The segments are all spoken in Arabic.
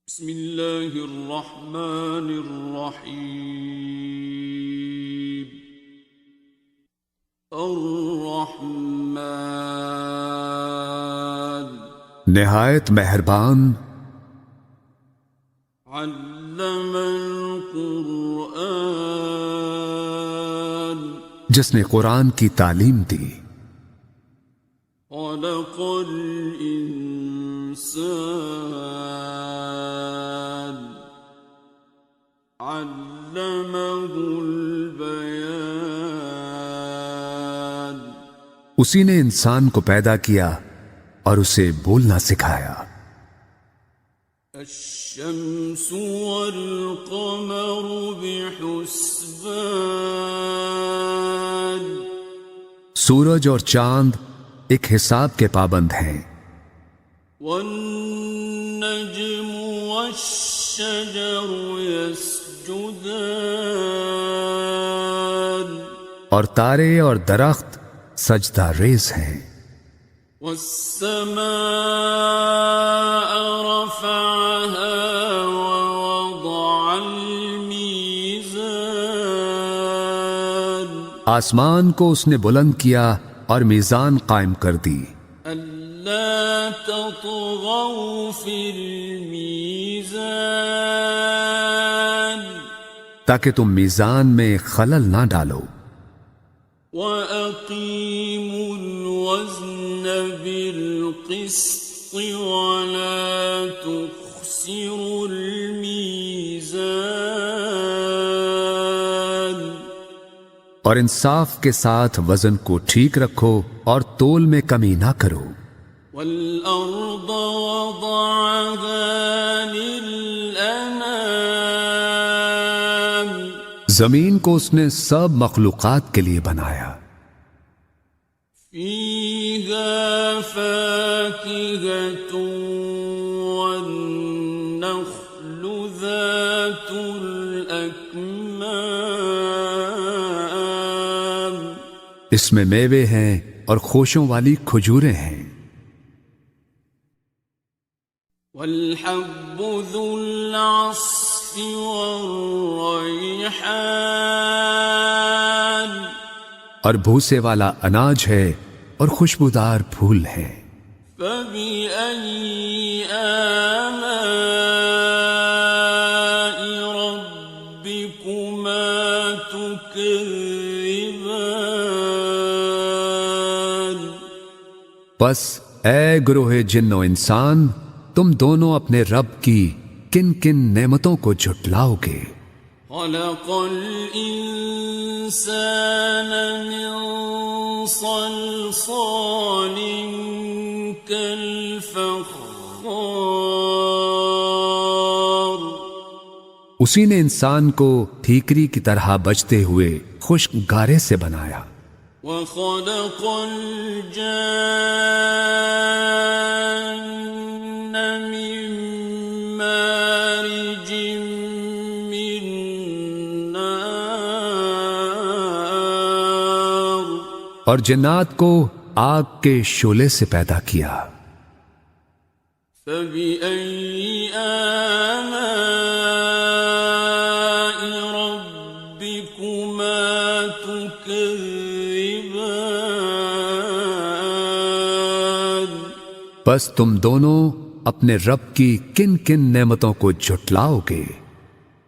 بسم اللہ الرحمن الرحیم الرحمن نہایت مہربان علم القرآن جس نے قرآن کی تعلیم دی، خلق الانسان علمہ البیان اسی نے انسان کو پیدا کیا اور اسے بولنا سکھایا۔ الشمس والقمر بحسبان سورج اور چاند ایک حساب کے پابند ہیں، والنجم والشجر يسجدان اور تارے اور درخت سجدہ ریز ہیں۔ والسماء رفعها ووضع الميزان آسمان کو اس نے بلند کیا اور میزان قائم کر دی، ألا تطغوا في الميزان تاکہ تم میزان میں خلل نہ ڈالو، وَأَقِيمُوا الْوَزْنَ بِالْقِسْطِ وَلَا تُخْسِرُوا الْمِيزَانَ اور انصاف کے ساتھ وزن کو ٹھیک رکھو اور تول میں کمی نہ کرو۔ وَالْأَرْضَ وَضَعَهَا لِلْأَنَامِ زمین کو اس نے سب مخلوقات کے لیے بنایا، فِيهَا فَاكِهَةٌ وَالنَّخْلُ ذَاتُ الْأَكْمَامِ اس میں میوے ہیں اور خوشوں والی کھجوریں ہیں، وَالْحَبُّ ذُو الْعَصْفِ وَالرَّيْحَانِ اور بھوسے والا اناج ہے اور خوشبودار پھول ہیں۔ فَبِأَيِّ آلَاءِ رَبِّكُمَا تُكَذِّبَانِ بس اے گروہ جن و انسان، تم دونوں اپنے رب کی کن کن نعمتوں کو جھٹلاؤ گے۔ خَلَقَ الْإِنسَانَ مِنْ صَلْصَالٍ كَالْفَخَّارِ اسی نے انسان کو ٹھیکری کی طرح بجتے ہوئے خشک گارے سے بنایا، وَخَلَقَ الْجَانَّ مِن مَّارِجٍ مِّن نَّارٍ اور جنات کو آگ کے شعلے سے پیدا کیا۔ فَبِأَيِّ آلَاءِ رَبِّكُمَا تُكَذِّبَانِ بس تم دونوں اپنے رب کی کن کن نعمتوں کو جھٹلاؤ گے۔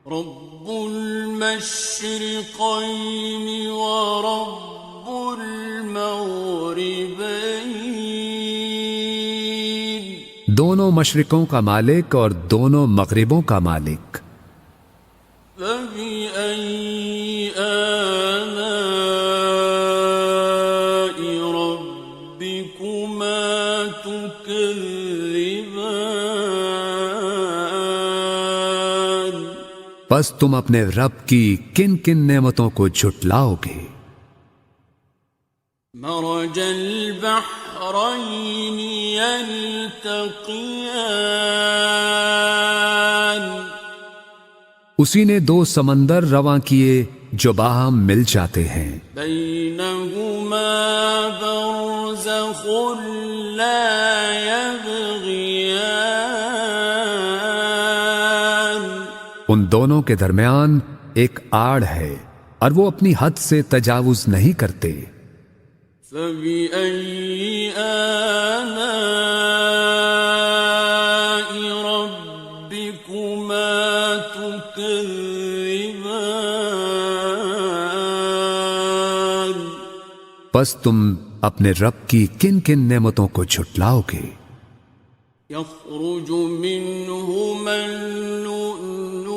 رب المشرقين ورب المغربين دونوں مشرقوں کا مالک اور دونوں مغربوں کا مالک، فبأي آلاء ربكما تكذبان بس تم اپنے رب کی کن کن نعمتوں کو جھٹلاؤ گے۔ مرج البحرين يلتقيان اسی نے دو سمندر رواں کیے جو باہم مل جاتے ہیں، بينهما برزخ لا يبغيان ان دونوں کے درمیان ایک آڑ ہے اور وہ اپنی حد سے تجاوز نہیں کرتے۔ فَبِأَيِّ آلَاءِ رَبِّكُمَا تُكَذِّبَانِ پس تم اپنے رب کی کن کن نعمتوں کو جھٹلاؤ گے؟ يَخْرُجُ مِنْهُمَا اللُّؤْلُؤُ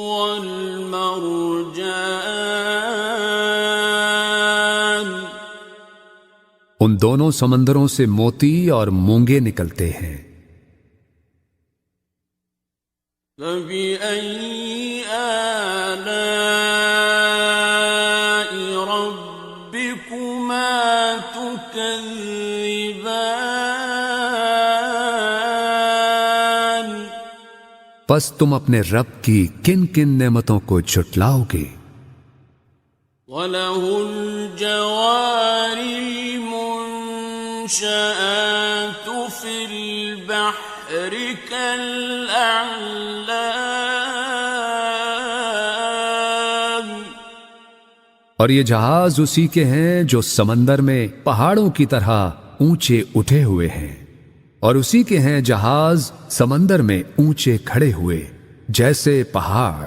وَالْمَرْجَانُ ان دونوں سمندروں سے موتی اور مونگے نکلتے ہیں۔ فَبِأَيِّ آلَاءِ رَبِّكُمَا تُكَذِّبَانِ پس تم اپنے رب کی کن کن نعمتوں کو جھٹلاؤ گے؟ وَلَهُ الْجَوَارِ الْمُنشَآتُ فِي الْبَحْرِ كَالْأَعْلَامِ اور یہ جہاز اسی کے ہیں جو سمندر میں پہاڑوں کی طرح اونچے اٹھے ہوئے ہیں، اور اسی کے ہیں جہاز سمندر میں اونچے کھڑے ہوئے جیسے پہاڑ۔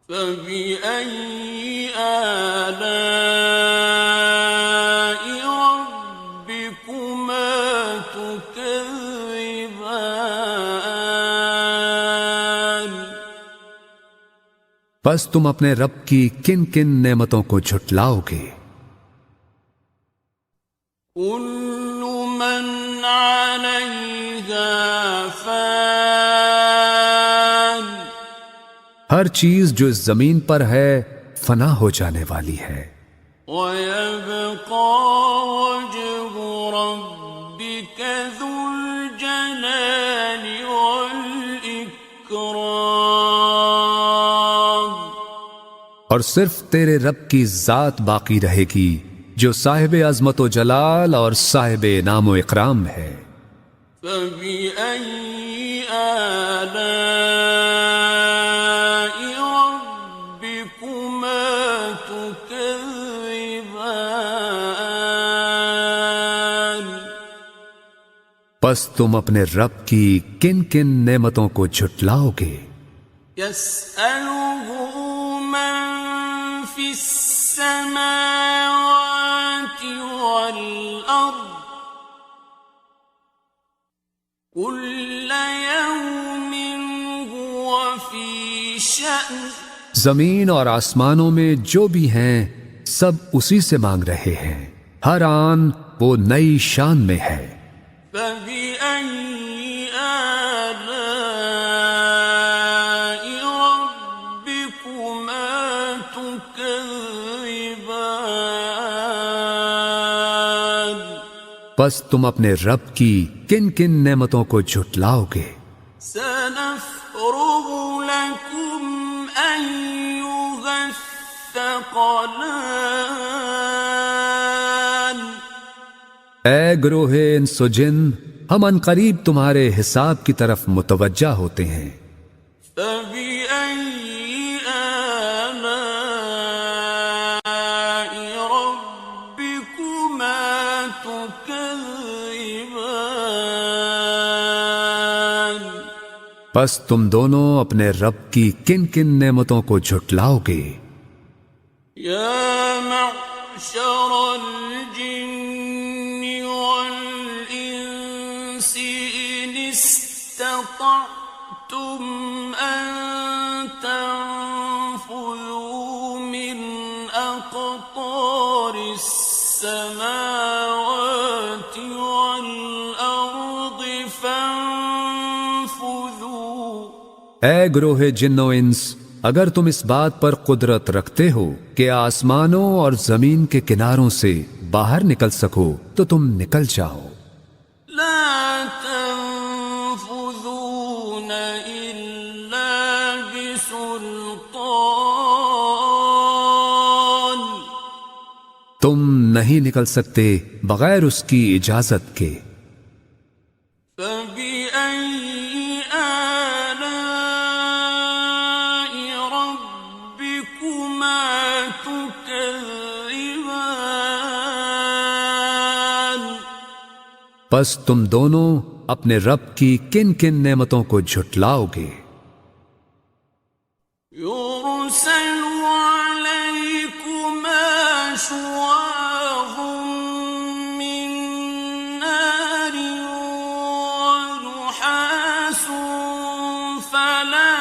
فَبِأَيِّ آلَاءِ رَبِّكُمَا تُكَذِّبَانِ پس تم اپنے رب کی کن کن نعمتوں کو جھٹلاؤ گے؟ كُلُّ مَنْ عَلَيْهَا فَانٍ ہر چیز جو اس زمین پر ہے فنا ہو جانے والی ہے، وَيَبْقَى وَجْهُ رَبِّكَ ذُو الْجَلَالِ وَالْإِكْرَامِ اور صرف تیرے رب کی ذات باقی رہے گی جو صاحب عظمت و جلال اور صاحب انعام و اکرام ہے۔ فَبِأَيِّ آلَاءِ رَبِّكُمَا تُكَذِّبَانِ پس تم اپنے رب کی کن کن نعمتوں کو جھٹلاؤ گے؟ يَسْأَلُهُ مَن فِي السَّمَاوَاتِ وَالْأَرْضِ كُلَّ يَوْمٍ هُوَ فِي شَأْنٍ زمین اور آسمانوں میں جو بھی ہیں سب اسی سے مانگ رہے ہیں، ہر آن وہ نئی شان میں ہے۔ فَبِأَيِّ آلَاءِ رَبِّكُمَا تُكَذِّبَانِ پس تم اپنے رب کی کن کن نعمتوں کو جھٹلاؤ گے؟ سَنَفْرُغُ لَكُمْ أَيُّهَ الثَّقَلَانِ اے گروہ انس و جن، ہم عنقریب تمہارے حساب کی طرف متوجہ ہوتے ہیں۔ فَبِأَيِّ آلَاءِ رَبِّكُمَا تُكَذِّبَانِ پس تم دونوں اپنے رب کی کن کن نعمتوں کو جھٹلاؤ گے؟ يَا مَعْشَرَ الْجِنِّ وَالْإِنسِ إِنِ اسْتَطَعْتُمْ أَن تَنفُذُوا مِنْ أَقْطَارِ السَّمَاوَاتِ وَالْأَرْضِ فَانفُذُوا اے گروہ جن و انس، اگر تم اس بات پر قدرت رکھتے ہو کہ آسمانوں اور زمین کے کناروں سے باہر نکل سکو تو تم نکل جاؤ۔ لا تنفذون إلا بسلطان تم نہیں نکل سکتے بغیر اس کی اجازت کے۔ فبأي آلاء پس تم دونوں اپنے رب کی کن کن نعمتوں کو جھٹلاؤ گے؟ يرسل عليكما شواظ من نار ونحاس فلا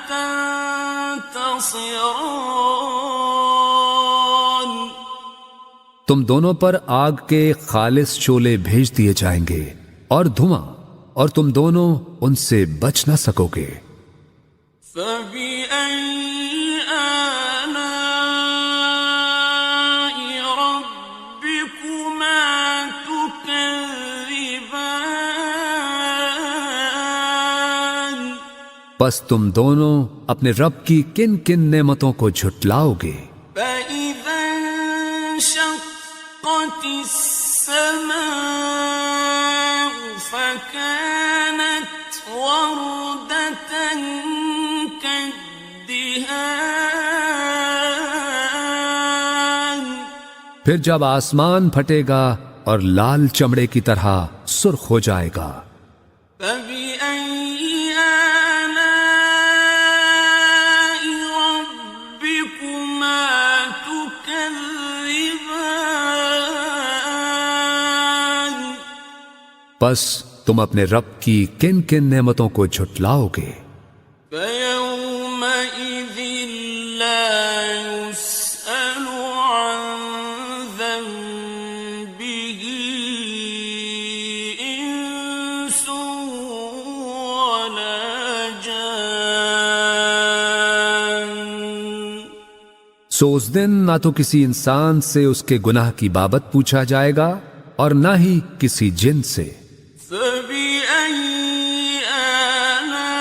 تنتصران تم دونوں پر آگ کے خالص شعلے بھیج دیے جائیں گے اور دھواں، اور تم دونوں ان سے بچ نہ سکو گے۔ فَبِأَيِّ آلَاءِ رَبِّكُمَا تُكَذِّبَانِ پس تم دونوں اپنے رب کی کن کن نعمتوں کو جھٹلاؤ گے؟ فَإِذَا انشَقَّتِ السَّمَاءُ فَكَانَتْ وَرْدَةً كَالدِّهَانِ پھر جب آسمان پھٹے گا اور لال چمڑے کی طرح سرخ ہو جائے گا۔ فَبِأَيِّ آلَاءِ رَبِّكُمَا تُكَذِّبَانِ پس تم اپنے رب کی کن کن نعمتوں کو جھٹلاؤ گے؟ فَيَوْمَئِذٍ لَا يُسْأَلُ عَنْ ذَنبِهِ إِنسٌ وَلَا جَانٌّ سو اس دن نہ تو کسی انسان سے اس کے گناہ کی بابت پوچھا جائے گا اور نہ ہی کسی جن سے۔ فَبِأَيِّ آلَاءِ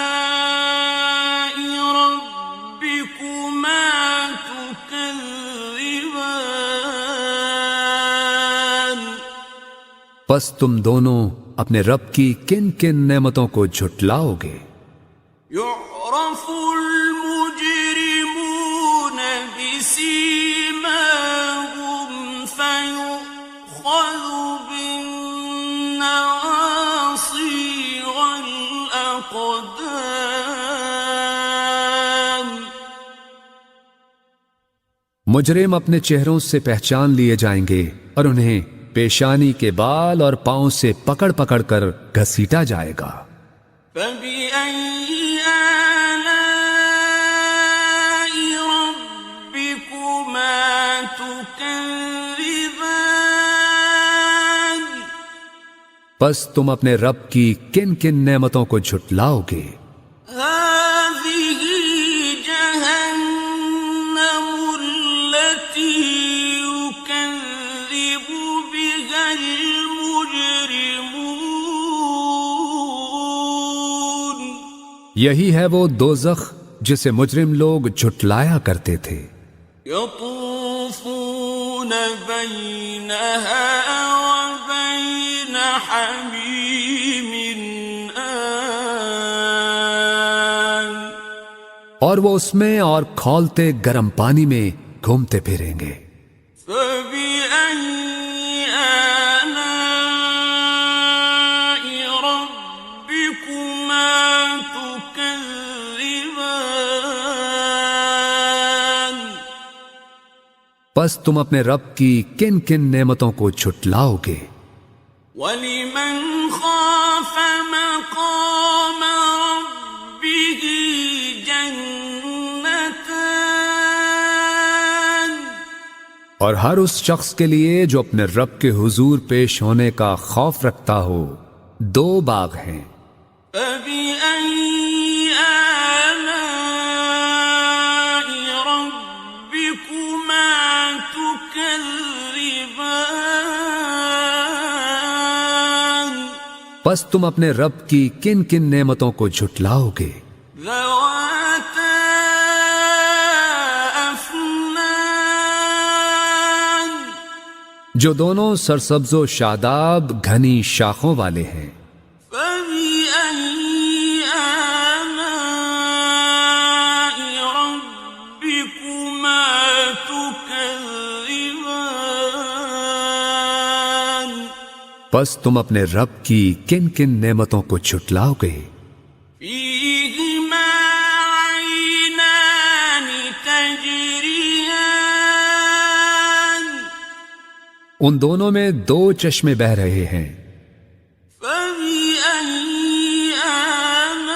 رَبِّكُمَا تُكَذِّبَانِ پس تم دونوں اپنے رب کی کن کن نعمتوں کو جھٹلاؤ گے؟ يُعْرَفُ الْمُجْرِمُونَ بِسِيمَاهُمْ فَيُؤْخَذُ بِالنَّوَاصِي وَالْأَقْدَامِ مجرم اپنے چہروں سے پہچان لیے جائیں گے اور انہیں پیشانی کے بال اور پاؤں سے پکڑ پکڑ کر گھسیٹا جائے گا۔ فَبِأَيِّ آلَاءِ رَبِّكُمَا تُكَذِّبَانِ پس تم اپنے رب کی کن کن نعمتوں کو جھٹلاؤ گے؟ هَٰذِهِ جَهَنَّمُ الَّتِي يُكَذِّبُ بِهَا الْمُجْرِمُونَ یہی ہے وہ دوزخ جسے مجرم لوگ جھٹلایا کرتے تھے۔ يَطُوفُونَ بَيْنَهَا وَبَيْنَ حَمِيمٍ آنٍ اور وہ اس میں اور کھولتے گرم پانی میں گھومتے پھریں گے۔ فَبِأَيِّ آلَاءِ رَبِّكُمَا تُكَذِّبَانِ پس تم اپنے رب کی کن کن نعمتوں کو جھٹلاؤ گے؟ وَلِمَنْ خَافَ مَقَامَ رَبِّهِ جَنَّتَانِ اور ہر اس شخص کے لیے جو اپنے رب کے حضور پیش ہونے کا خوف رکھتا ہو دو باغ ہیں۔ فَبِأَيِّ آلَاءِ رَبِّكُمَا تُكَذِّبَانِ پس تم اپنے رب کی کن کن نعمتوں کو جھٹلاؤ گے؟ ذَوَاتَا أَفْنَانٍ جو دونوں سرسبز و شاداب گھنی شاخوں والے ہیں۔ فَبِأَيِّ آلَاءِ رَبِّكُمَا تُكَذِّبَانِ پس تم اپنے رب کی کن کن نعمتوں کو جھٹلاؤ گے؟ فيهما عينان تجريان ان دونوں میں دو چشمے بہ رہے ہیں، فبأي آلاء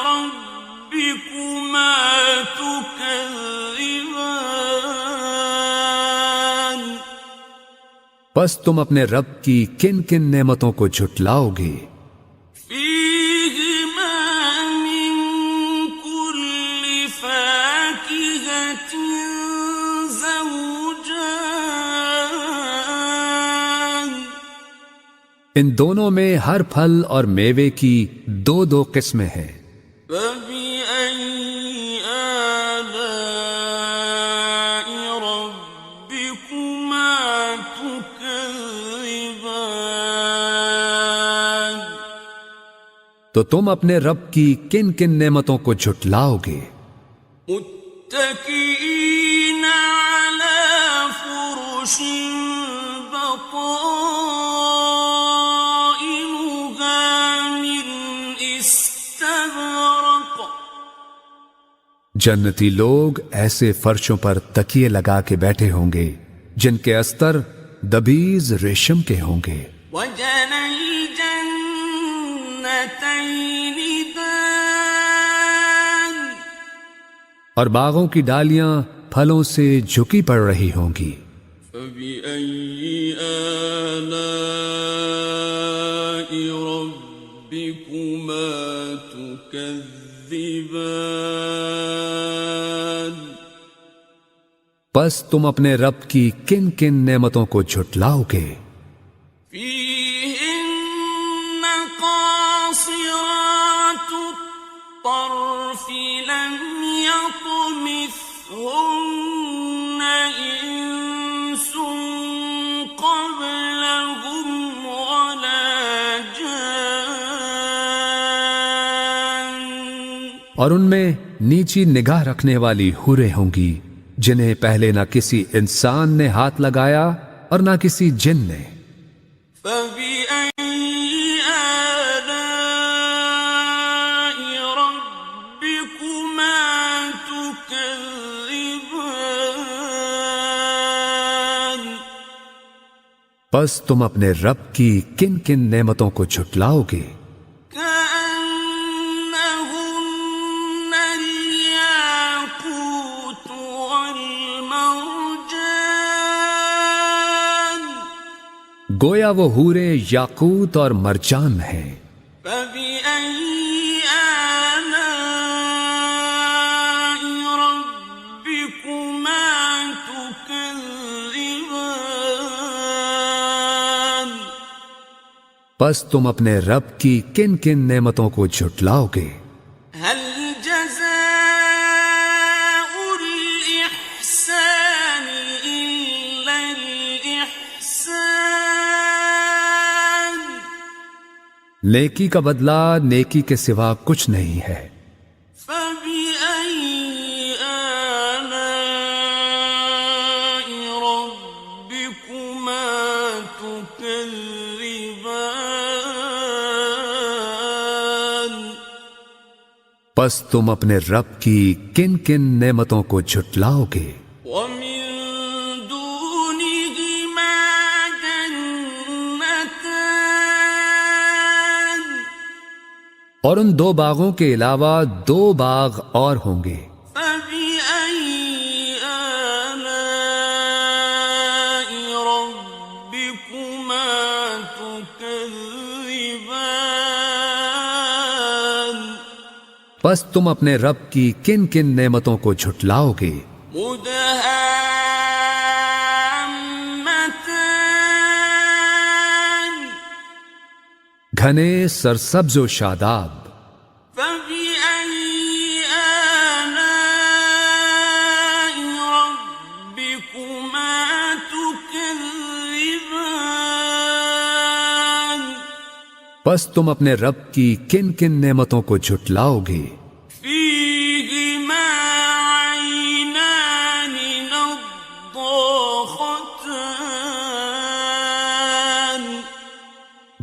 ربكما تكذبان پس تم اپنے رب کی کن کن نعمتوں کو جھٹلاؤ گے؟ فيهما من كل فاكهة زوجان ان دونوں میں ہر پھل اور میوے کی دو دو قسمیں ہیں، فبأي آلاء ربكما تكذبان تو تم اپنے رب کی کن کن نعمتوں کو جھٹلاؤ گے؟ متكئين على فرش بطائنها من استبرق جنتی لوگ ایسے فرشوں پر تکیے لگا کے بیٹھے ہوں گے جن کے استر دبیز ریشم کے ہوں گے، وجنى الجنتين دان اور باغوں کی ڈالیاں پھلوں سے جھکی پڑ رہی ہوں گی۔ فبأي آلاء ربكما تكذبان پس تم اپنے رب کی کن کن نعمتوں کو جھٹلاؤ گے؟ فيهن قاصرات الطرف لم يطمثهن إنس قبلهم ولا جان اور ان میں نیچی نگاہ رکھنے والی حوریں ہوں گی جنہیں پہلے نہ کسی انسان نے ہاتھ لگایا اور نہ کسی جن نے۔ فبأي آلاء ربكما تكذبان پس تم اپنے رب کی کن کن نعمتوں کو جھٹلاؤ گے؟ كأنهن الياقوت والمرجان گویا وہ حوریں یاقوت اور مرجان ہیں۔ فبأي آلاء ربكما تكذبان پس تم اپنے رب کی کن کن نعمتوں کو جھٹلاؤ گے؟ هل جزاء الإحسان إلا الإحسان نیکی کا بدلہ نیکی کے سوا کچھ نہیں ہے۔ فبأي آلاء ربكما تكذبان پس تم اپنے رب کی کن کن نعمتوں کو جھٹلاؤ گے؟ ومن دونهما جنتان اور ان دو باغوں کے علاوہ دو باغ اور ہوں گے۔ فبأي آلاء ربكما تكذبان پس تم اپنے رب کی کن کن نعمتوں کو جھٹلاؤ گے؟ مدهامتان گھنے سرسبز و شاداب۔ فبأي آلاء ربكما تكذبان پس تم اپنے رب کی کن کن نعمتوں کو جھٹلاؤ گے؟ فيهما عينان نضاختان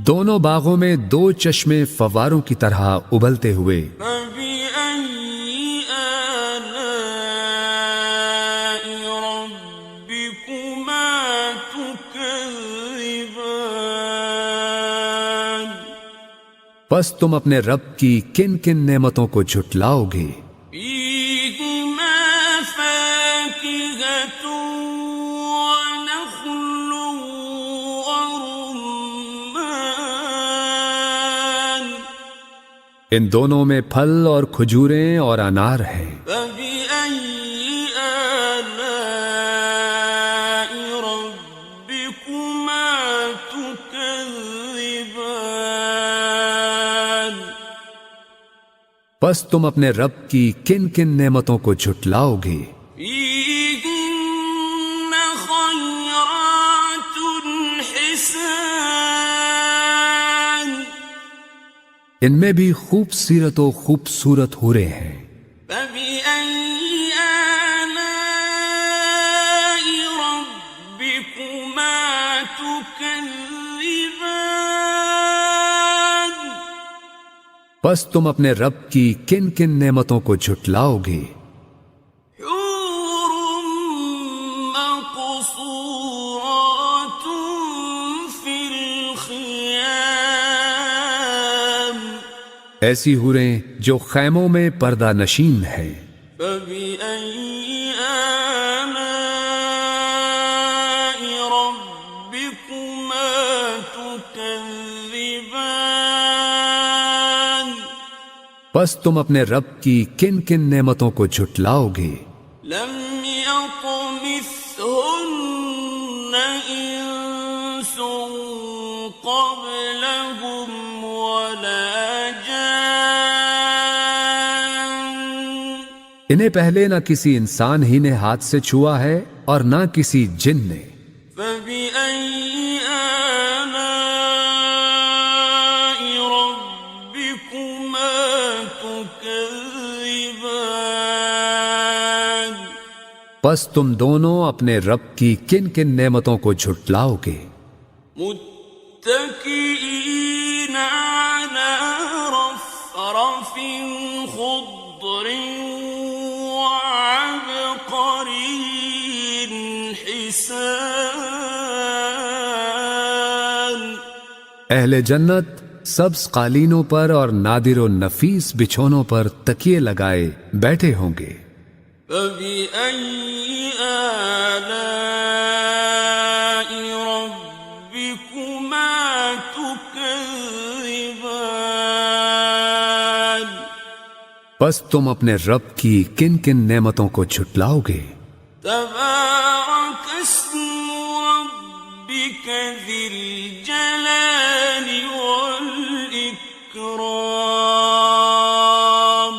دونوں باغوں میں دو چشمے فواروں کی طرح ابلتے ہوئے. فبأي آلاء ربكما تكذبان پس تم اپنے رب کی کن کن نعمتوں کو جھٹلاؤ گے؟ فيهما فاكهة ونخل ورمان ان دونوں میں پھل اور کھجوریں اور انار ہیں. فبأي آلاء ربكما تكذبان پس تم اپنے رب کی کن کن نعمتوں کو جھٹلاؤ گے؟ فيهن خيرات حسان ان میں بھی خوبصورت و خوبصورت حوریں ہیں. فبأي آلاء ربكما تكذبان پس تم اپنے رب کی کن کن نعمتوں کو جھٹلاؤ گے؟ حور مقصورات في الخيام ایسی حوریں جو خیموں میں پردہ نشین ہیں. فبأي آلاء ربكما تكذبان پس تم اپنے رب کی کن کن نعمتوں کو جھٹلاؤ گے؟ لم يطمثهن إنس قبلهم ولا جان انہیں پہلے نہ کسی انسان ہی نے ہاتھ سے چھوا ہے اور نہ کسی جن نے. فبأي آلاء ربكما تكذبان پس تم دونوں اپنے رب کی کن کن نعمتوں کو جھٹلاؤ گے؟ متكئين على رفرف خضر وعبقري حسان اہل جنت سبز قالینوں پر اور نادر و نفیس بچھونوں پر تکیے لگائے بیٹھے ہوں گے. فبأي آلاء ربكما تكذبان پس تم اپنے رب کی کن کن نعمتوں کو جھٹلاؤ گے؟ تبارك اسم ربك ذي الجلال والإكرام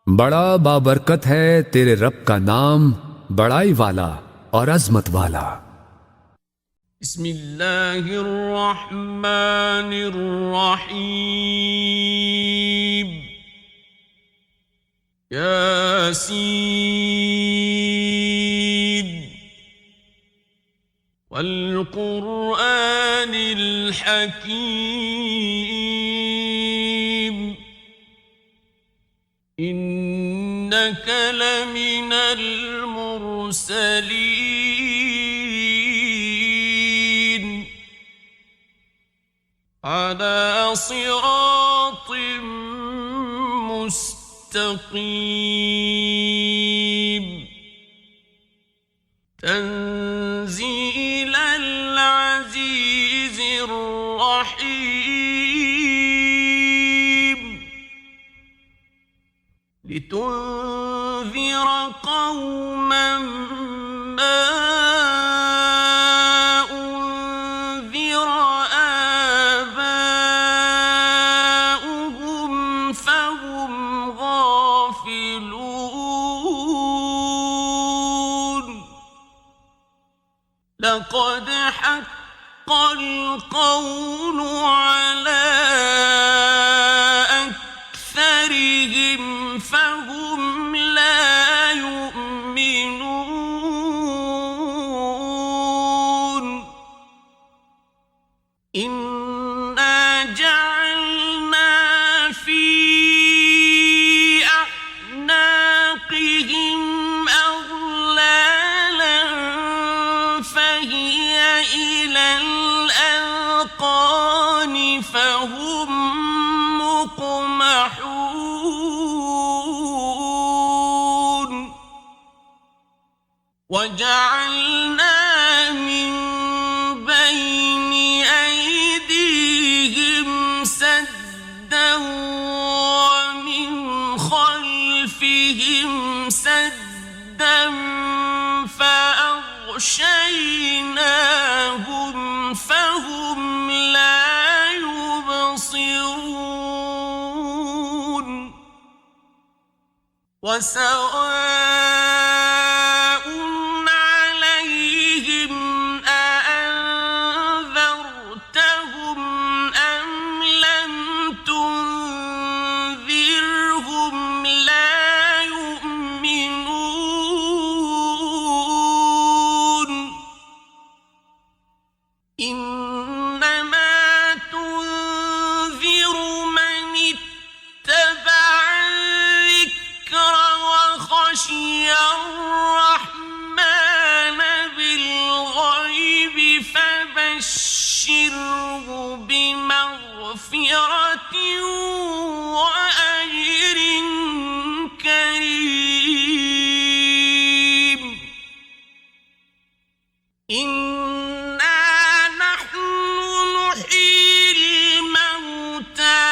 بڑا بابرکت ہے تیرے رب کا نام، بڑائی والا اور عظمت والا. بسم الله الرحمن الرحيم ياسين والقرآن الحكيم إنك لمن المرسلين على صراط مستقيم تنزيل العزيز الرحيم لتنذر قوما ما أنذر آباؤهم فهم غافلون لقد حق القول على أكثرهم فهم لا يؤمنون مقمحون وجعلنا من بين أيديهم سدا ومن خلفهم سدا فأغشيناهم فهم لا يبصرون وسواء عليهم أأنذرتهم أم لم تنذرهم لا يؤمنون إنما تنذر من اتبع الذكر وخشي الرحمن بالغيب فبشره بمغفرة وأجر كريم إنا نحن نحيي الموتى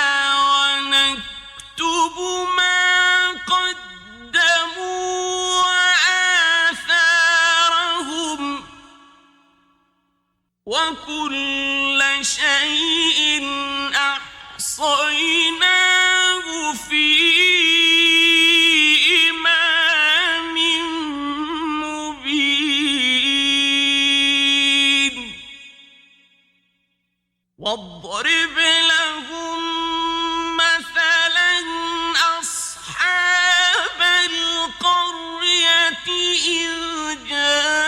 ونكتب ما قدموا وآثارهم وكل شيء أحصيناه في إمام مبين واضرب لهم مثلا أصحاب القرية إذ جاءها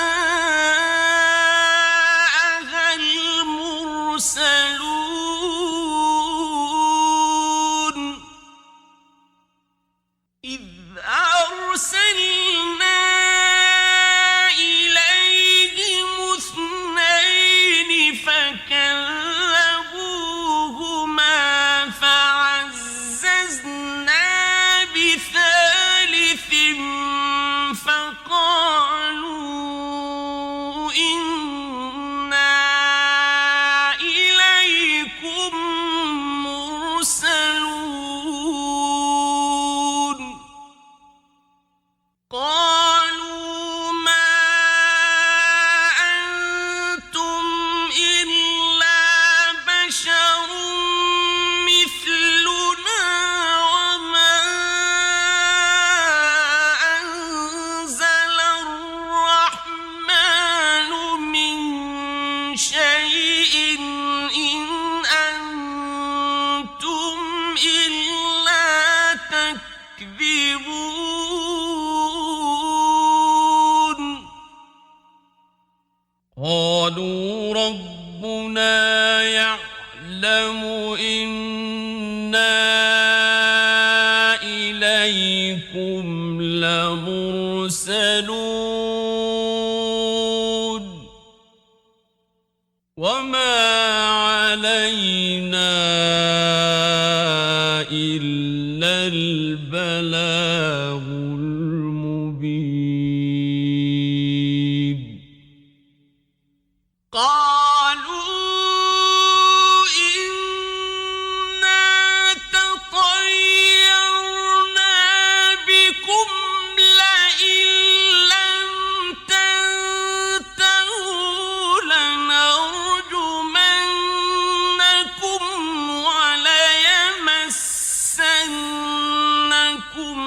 المرسلون إذ أرسلنا إليهم اثنين فكذبوهما فعززنا بثالث فقالوا إنا إليكم مرسلون قالوا ما أنتم إلا بشر مثلنا وما أنزل الرحمن من شيء إن أنتم إلا تكذبون قالوا ربنا يعلم إنا إليكم لمرسلون وما علينا إلا البلاغ المبين قالوا إنا تطيرنا بكم لئن لم تنتهوا لنرجمنكم وليمسنكم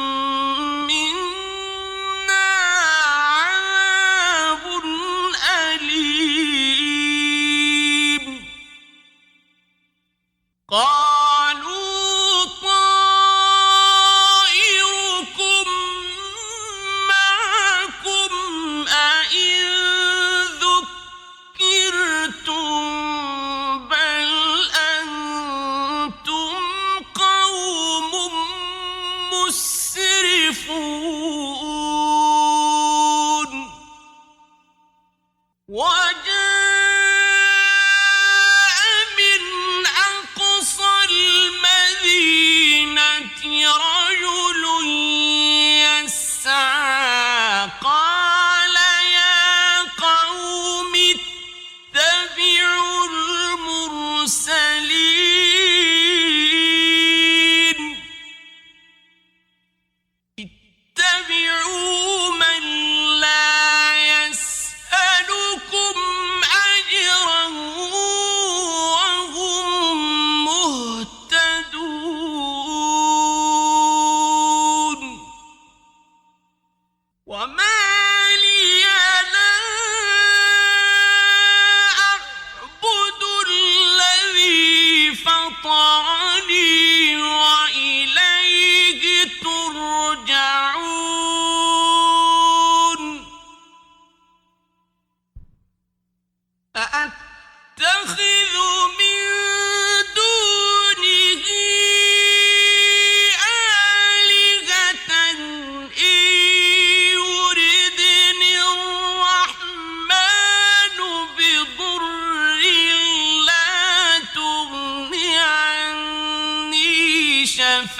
شفاعتهم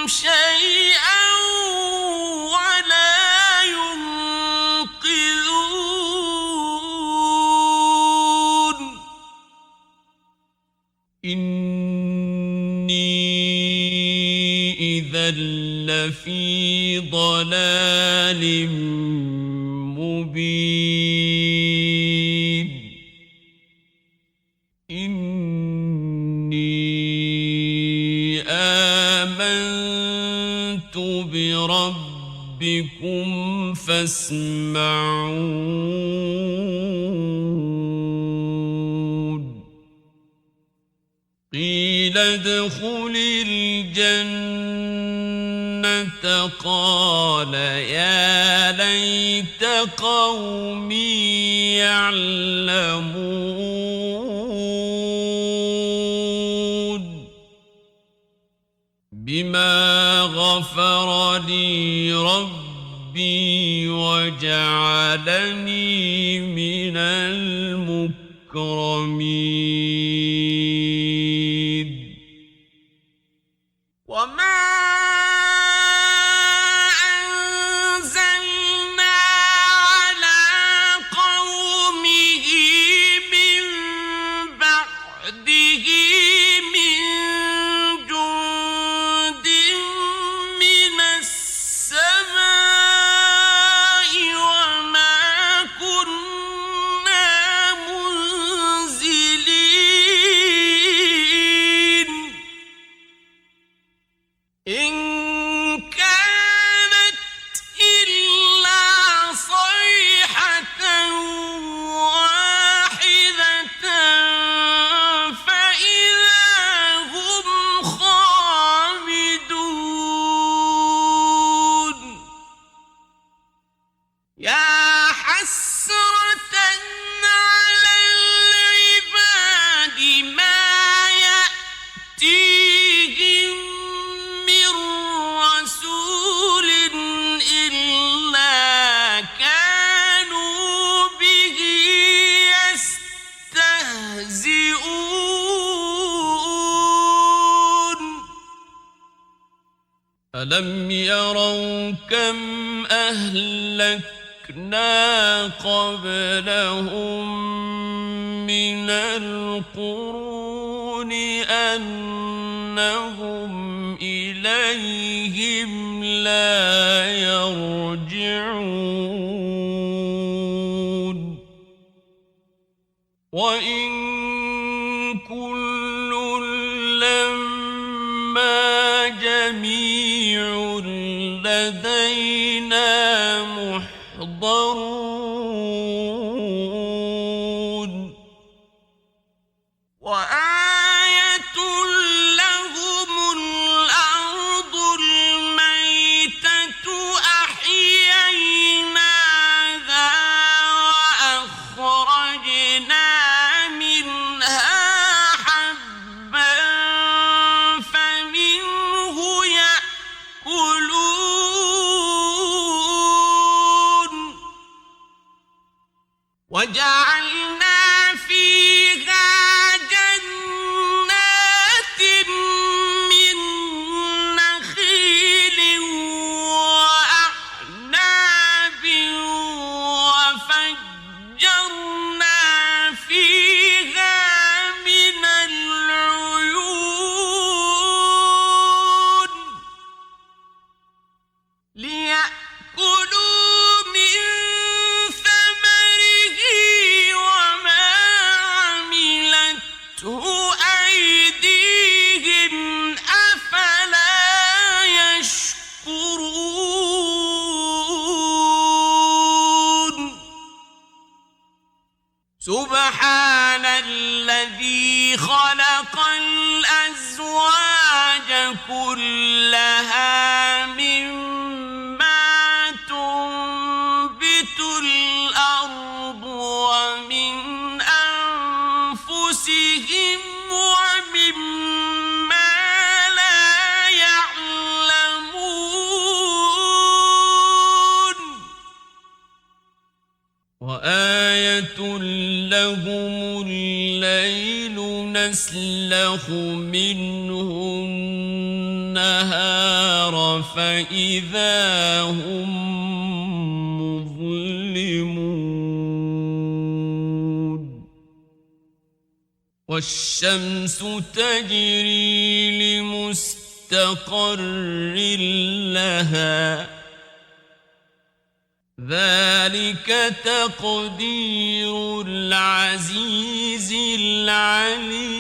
شيئا ولا ينقذون إني إذا لفي ضلال مبين إني آمنت بربكم فاسمعون قيل ادخل الجنة قال يا ليت قومي يعلمون بما غفر لي ربي وجعلني من المكرمين وما أنزلنا على قومه من بعده من جند من السماء وما كنا منزلين إن كانت إلا صيحة واحدة فإذا هم خامدون يا حسرة على العباد ما يأتيهم من رسول إلا كانوا به يستهزئون ألم يروا كم أهلكنا قبلهم من القرون أنهم إليهم لا يرجعون وإن كل لما جميع لدينا محضرون وآية لهم الأرض الميتة أحييناها وأخرجنا منها حبا فمنه يأكلون وجعلنا فيها جنات من نخيل وأعناب وفجرنا فيها من العيون ليأكلوا من ثمره وما عملته أيديهم أفلا يشكرون سبحان الذي خلق الأزواج كلها مما تنبت الأرض ومن أنفسهم ومما لا يعلمون وآية لهم الليل تسلخ منه النهار فإذا هم مظلمون والشمس تجري لمستقر لها ذلك تقدير العزيز العليم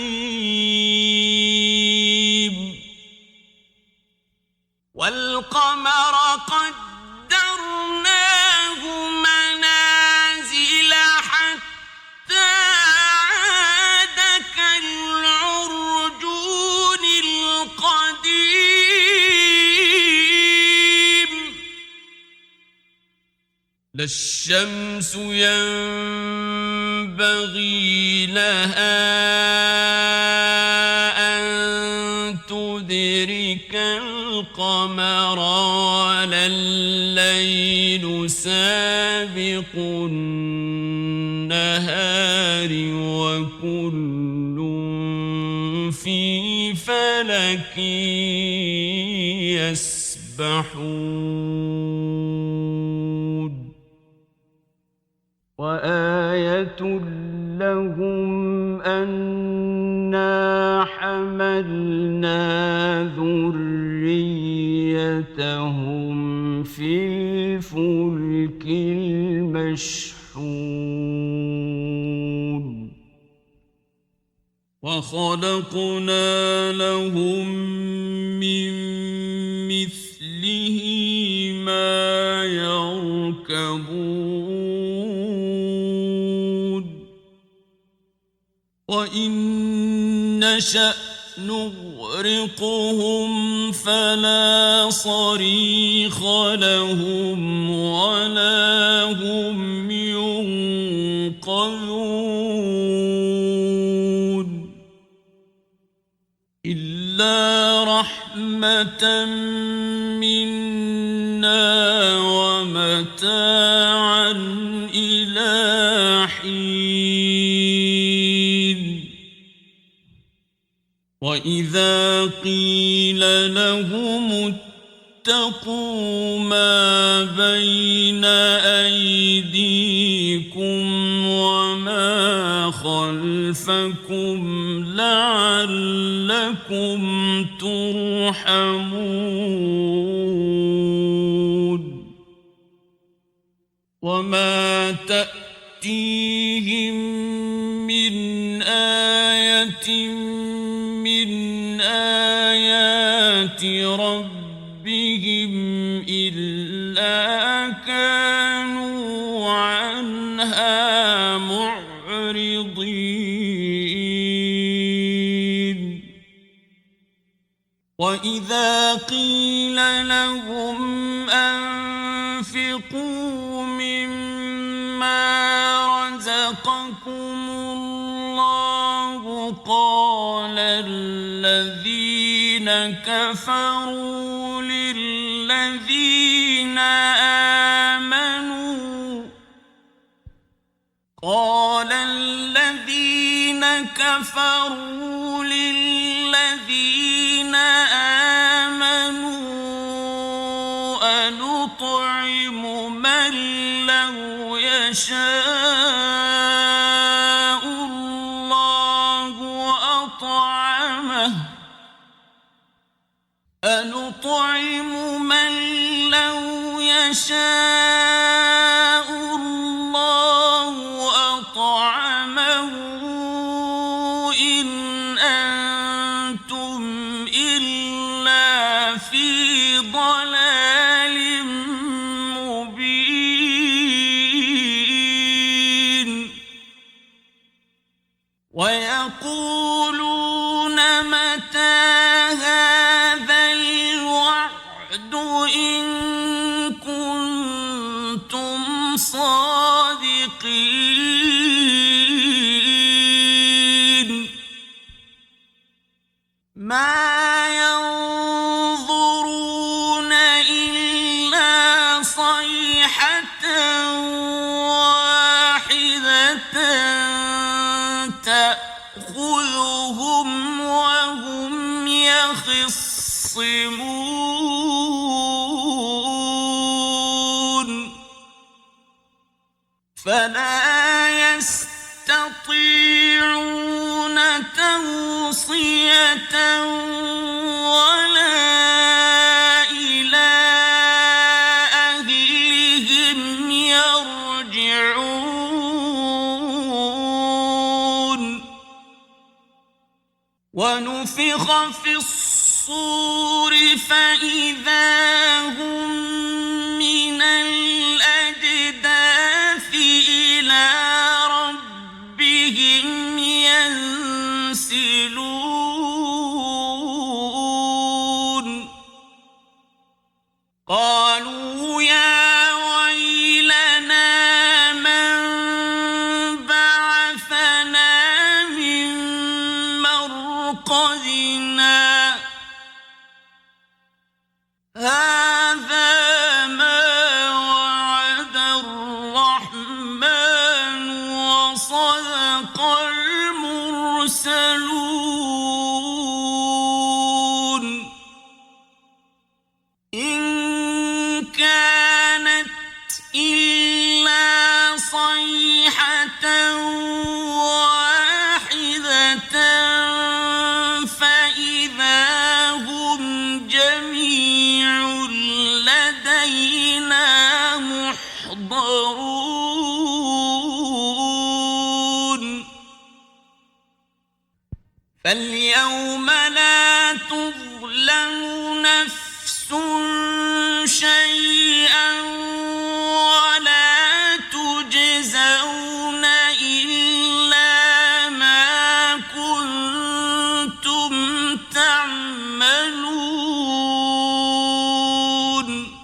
والقمر قدرناه منازل حتى عاد كالعرجون القديم لا الشمس ينبغي لها أن تدرك القمر ولا الليل سابق النهار وكل في فلك يسبحون وآية لهم أنا حملنا ذريتهم في الفلك المشحون وخلقنا لهم من مثله ما يركبون وإن نشأ نغرقهم فلا صريخ لهم ولا هم ينقذون إلا رحمة منا ومتاعا إلى حين وإذا قيل لهم اتقوا ما بين أيديكم وما خلفكم لعلكم ترحمون وما تأتيهم من آية من آيات ربهم إلا كانوا عنها معرضين وإذا قيل لهم أنفقوا مما رزقكم الله قال الذين كفروا للذين آمنوا أنطعم من لو يشاء الله أطعمه أنطعم من لو يشاء الله أطعمه إن أنتم إلا في ضلال مبين ويقولون متى هذا الوعد إن كنتم صادقين ما ينظرون إلا صيحة واحدة تأخذهم يخصمون فلا يستطيعون توصية ولا إلى أهلهم يرجعون ونفخ في الصور فإذا هم من الأجداث إلى ربهم ينسلون قالوا يا ويلنا من بعثنا من مرقدنا هذا ما وعد الرحمن وصدق المرسلون إن كانت إلا صيحة واحدة فإذا هم جميع لدينا محضرون فاليوم لا تظلم نفس شيئا ولا تجزون إلا ما كنتم تعملون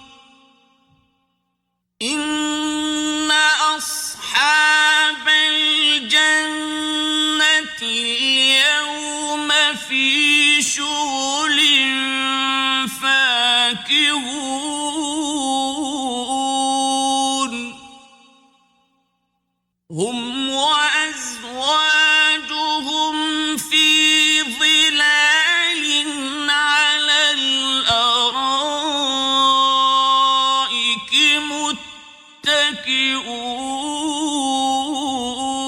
إن أصحاب الجنة اليوم في شغل فاكهون هم وأزواجهم في ظلال على الأرائك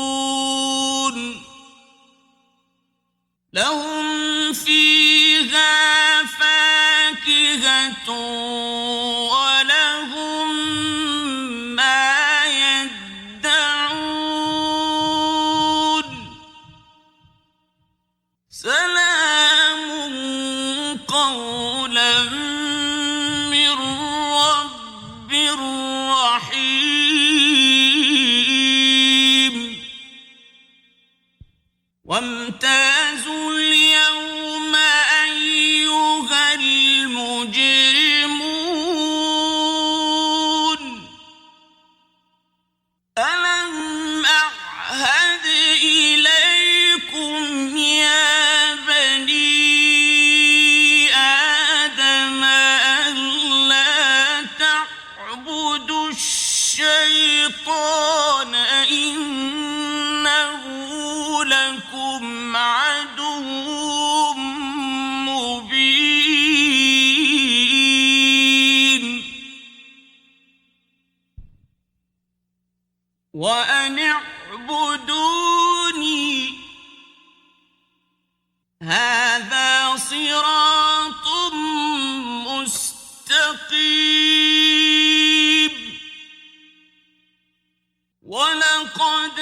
متكئون لهم فيها فاكهة ولهم ما يدعون سلام قولا من رب رحيم وامتازوا اليوم أيها المجرمون ألم أعهد إليكم يا بني آدم ألا تعبدوا الشيطان إنه لكم عدو مبين وأن اعبدوني هذا صراط مستقيم ولقد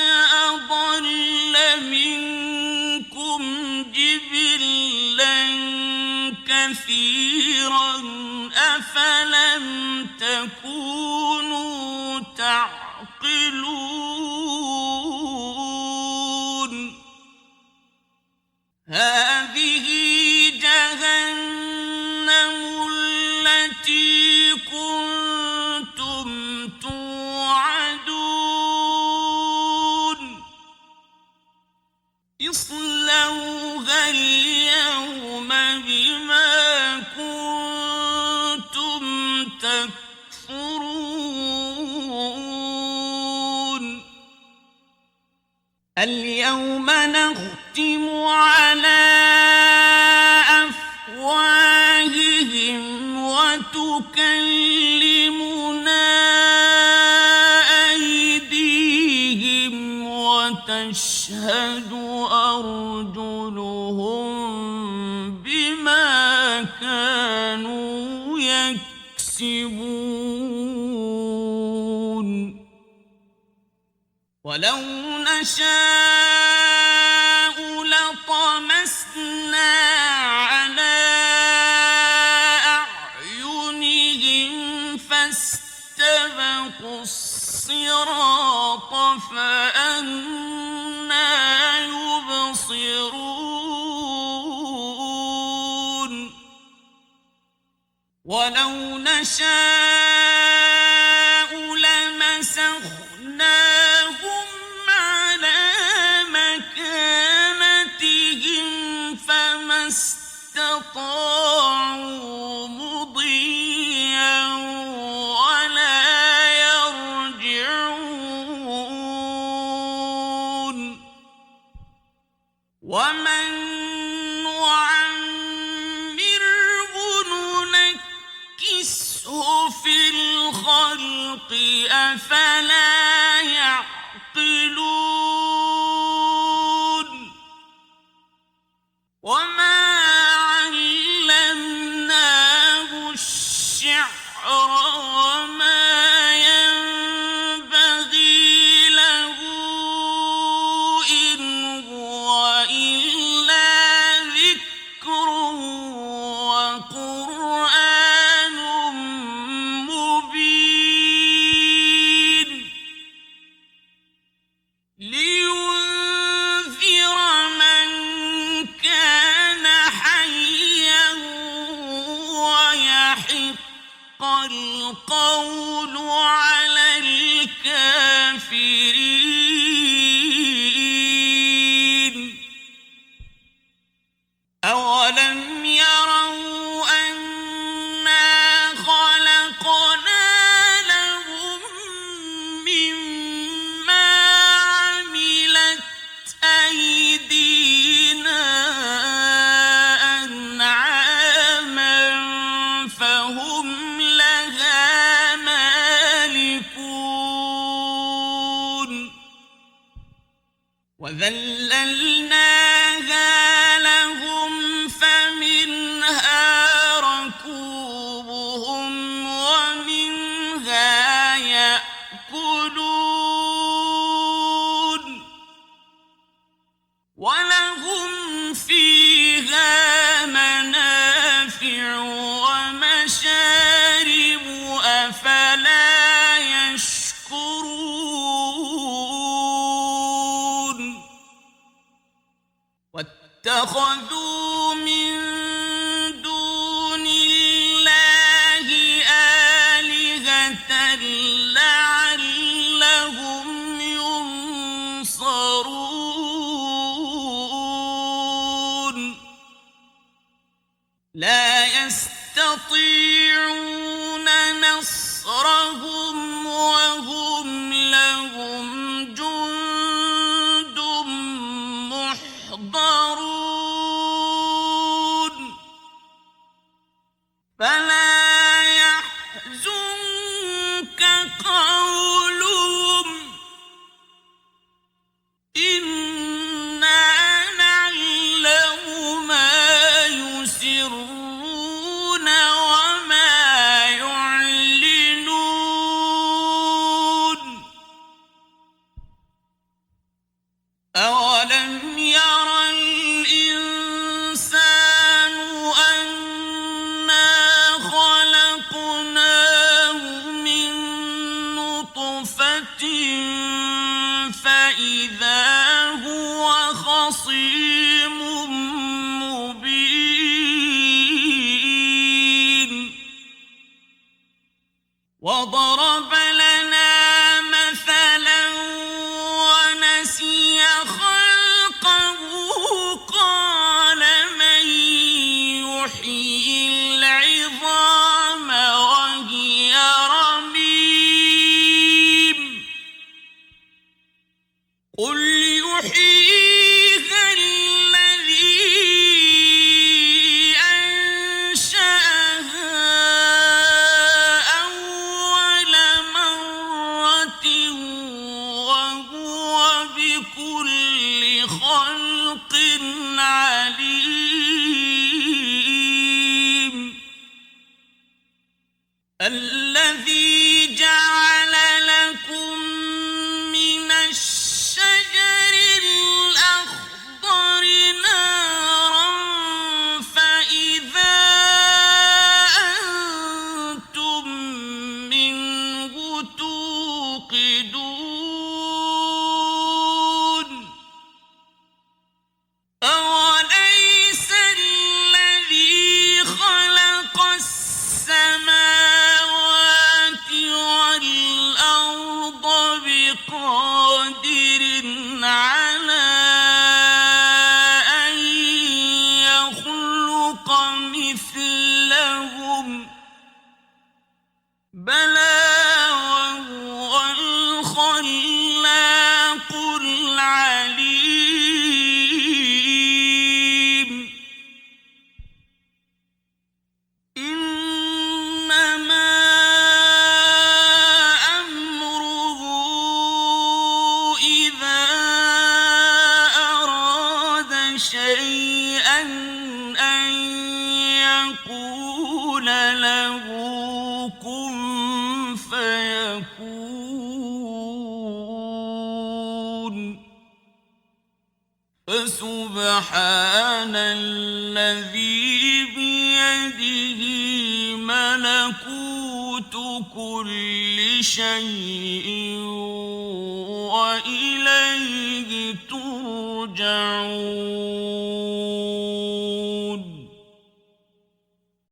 أضل منكم جبلا كثيرا أفلم تكونوا تعقلون هذه جهنم التي كنتم توعدون اصلوها اليوم بما كنتم تكفرون اليوم نختم على أفواههم تكلمنا أيديهم وتشهد أرجلهم بما كانوا يكسبون ولو نشاء لطمسنا على أعينهم فاستبقوا الصراط فأنى يبصرون ولو نشاء لمسخناهم على مكانتهم فما استطاعوا مضيا ولا يرجعون ومن نعمره ننكسه في الخلق أفلا يعقلون وما علمناه الشعر وما ينبغي له إن هو إلا ذكر وقرآن مبين لينذر من كان حيا ويحق القول على الكافرين أولم يروا أنا خلقنا لهم مما عملت أيدينا أنعاما فهم لها مالكون وذللناها لهم فمنها ركوبهم ومنها يأكلون ولهم فيها منافع ومشارب أفلا يشكرون واتخذوا من دون الله آلهة لعلهم ينصرون لا يستطيعون نصرهم وهم لهم جند محضرون فلا يحزنك قولهم إنا نعلم ما يسرون وما يعلنون الذي جعل لكم من الشجر الأخضر نارا فإذا أنتم منه توقدون أوليس الذي خلق السماوات والأرض بقادر على أن يخلق مثلهم بلى وهو الخلاق العليم إنما أمره إذا أراد شيئا أن يقول له كن فيكون فسبحان الذي بيده ملكوت كل شيء وإليه ترجعون